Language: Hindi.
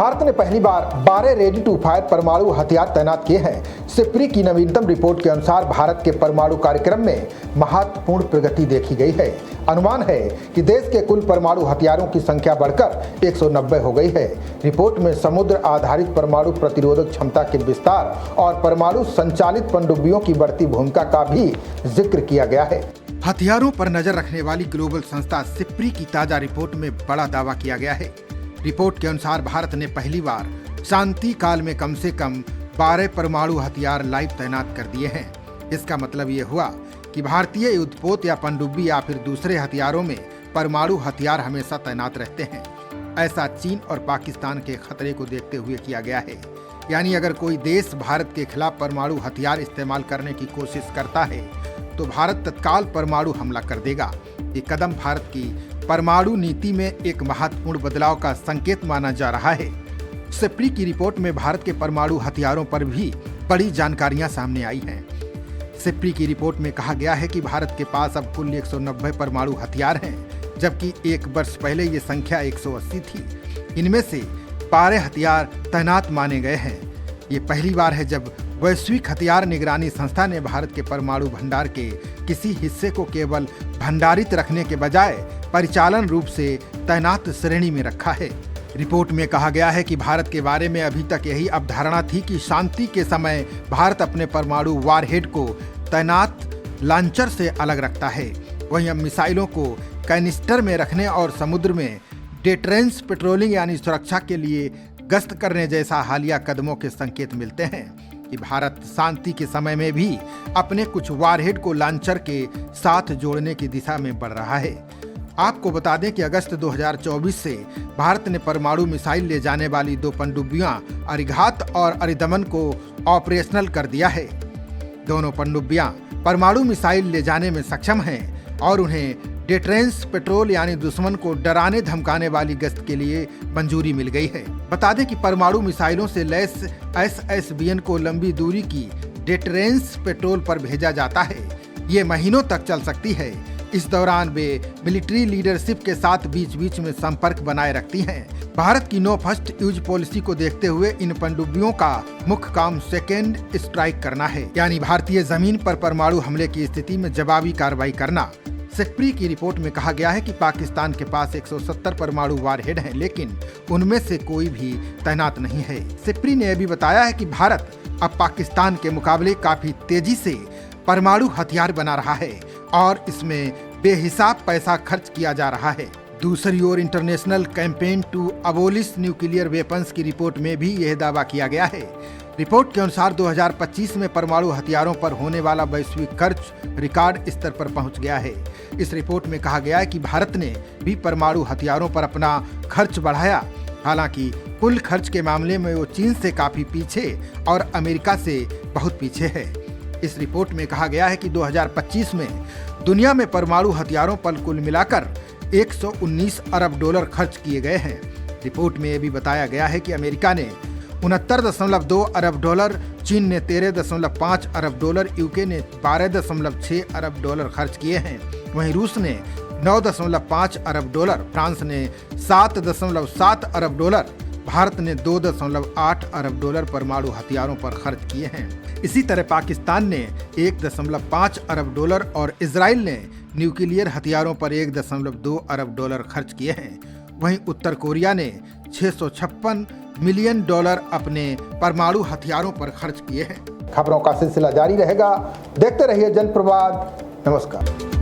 भारत ने पहली बार 12 रेडी टू फायर परमाणु हथियार तैनात किए हैं। सिप्री की नवीनतम रिपोर्ट के अनुसार भारत के परमाणु कार्यक्रम में महत्वपूर्ण प्रगति देखी गई है। अनुमान है कि देश के कुल परमाणु हथियारों की संख्या बढ़कर 190 हो गई है। रिपोर्ट में समुद्र आधारित परमाणु प्रतिरोधक क्षमता के विस्तार और परमाणु संचालित पनडुब्बियों की बढ़ती भूमिका का भी जिक्र किया गया है। हथियारों पर नजर रखने वाली ग्लोबल संस्था सिप्री की ताजा रिपोर्ट में बड़ा दावा किया गया है। रिपोर्ट के अनुसार भारत ने पहली बार शांति काल में कम से कम 12 परमाणु हथियार लाइव तैनात कर दिए हैं। इसका मतलब ये हुआ कि भारतीय युद्धपोत या पनडुब्बी या फिर दूसरे हथियारों में परमाणु हथियार हमेशा तैनात रहते हैं। ऐसा चीन और पाकिस्तान के खतरे को देखते हुए किया गया है। यानी अगर कोई देश भारत के खिलाफ परमाणु हथियार इस्तेमाल करने की कोशिश करता है तो भारत तत्काल परमाणु हमला कर देगा। ये कदम भारत की परमाणु नीति में एक महत्वपूर्ण बदलाव का संकेत माना जा रहा है। सिप्री की रिपोर्ट में भारत के परमाणु हथियारों पर भी बड़ी जानकारियां सामने आई हैं। सिप्री की रिपोर्ट में कहा गया है कि भारत के पास अब कुल 190 परमाणु हथियार हैं, जबकि एक वर्ष पहले ये संख्या 180 थी। इनमें से 12 हथियार तैनात माने गए हैं। ये पहली बार है जब वैश्विक हथियार निगरानी संस्था ने भारत के परमाणु भंडार के किसी हिस्से को केवल भंडारित रखने के बजाय परिचालन रूप से तैनात श्रेणी में रखा है। रिपोर्ट में कहा गया है कि भारत के बारे में अभी तक यही अवधारणा थी कि शांति के समय भारत अपने परमाणु वारहेड को तैनात लॉन्चर से अलग रखता है। वहीं अब मिसाइलों को कैनिस्टर में रखने और समुद्र में डेटरेंस पेट्रोलिंग यानी सुरक्षा के लिए गश्त करने जैसा हालिया कदमों के संकेत मिलते हैं कि भारत शांति के समय में भी अपने कुछ वारहेड को लॉन्चर के साथ जोड़ने की दिशा में बढ़ रहा है। आपको बता दें कि अगस्त 2024 से भारत ने परमाणु मिसाइल ले जाने वाली 2 पनडुब्बियां अरिघात और अरिदमन को ऑपरेशनल कर दिया है। दोनों पनडुब्बियां परमाणु मिसाइल ले जाने में सक्षम हैं और उन्हें डेटरेंस पेट्रोल यानी दुश्मन को डराने धमकाने वाली गश्त के लिए मंजूरी मिल गई है। बता दें कि परमाणु मिसाइलों से लैस SSBN को लंबी दूरी की डेटरेंस पेट्रोल पर भेजा जाता है। ये महीनों तक चल सकती है। इस दौरान वे मिलिट्री लीडरशिप के साथ बीच बीच में संपर्क बनाए रखती हैं। भारत की नो फर्स्ट यूज पॉलिसी को देखते हुए इन पनडुब्बियों का मुख्य काम सेकेंड स्ट्राइक करना है, यानी भारतीय जमीन पर परमाणु हमले की स्थिति में जवाबी कार्रवाई करना। सिप्री की रिपोर्ट में कहा गया है कि पाकिस्तान के पास 170 परमाणु वारहेड हैं, लेकिन उनमें से कोई भी तैनात नहीं है। सिप्री ने यह भी बताया है कि भारत अब पाकिस्तान के मुकाबले काफी तेजी से परमाणु हथियार बना रहा है और इसमें बेहिसाब पैसा खर्च किया जा रहा है। दूसरी ओर international campaign to abolish nuclear weapons की रिपोर्ट में भी यह दावा किया गया है। रिपोर्ट के अनुसार 2025 में परमाणु हथियारों पर होने वाला वैश्विक खर्च रिकॉर्ड स्तर पर पहुंच गया है। इस रिपोर्ट में कहा गया है कि भारत ने भी परमाणु हथियारों पर अपना खर्च बढ़ाया। हालांकि कुल खर्च के मामले में वो चीन से काफी पीछे और अमेरिका से बहुत पीछे है। इस रिपोर्ट में कहा गया है कि 2025 में दुनिया में परमाणु हथियारों पर कुल मिलाकर 119 अरब डॉलर खर्च किए गए हैं। रिपोर्ट में यह भी बताया गया है कि अमेरिका ने 69.2 अरब डॉलर, चीन ने 13.5 अरब डॉलर, यूके ने 12.6 अरब डॉलर खर्च किए हैं। वहीं रूस ने 9.5 अरब डॉलर, फ्रांस ने 7.7 अरब डॉलर, भारत ने 2.8 अरब डॉलर परमाणु हथियारों पर खर्च किए हैं। इसी तरह पाकिस्तान ने 1.5 अरब डॉलर और इजराइल ने न्यूक्लियर हथियारों पर 1.2 अरब डॉलर खर्च किए हैं। वहीं उत्तर कोरिया ने 656 मिलियन डॉलर अपने परमाणु हथियारों पर खर्च किए हैं। खबरों का सिलसिला जारी रहेगा। देखते रहिए जनप्रवाद। नमस्कार।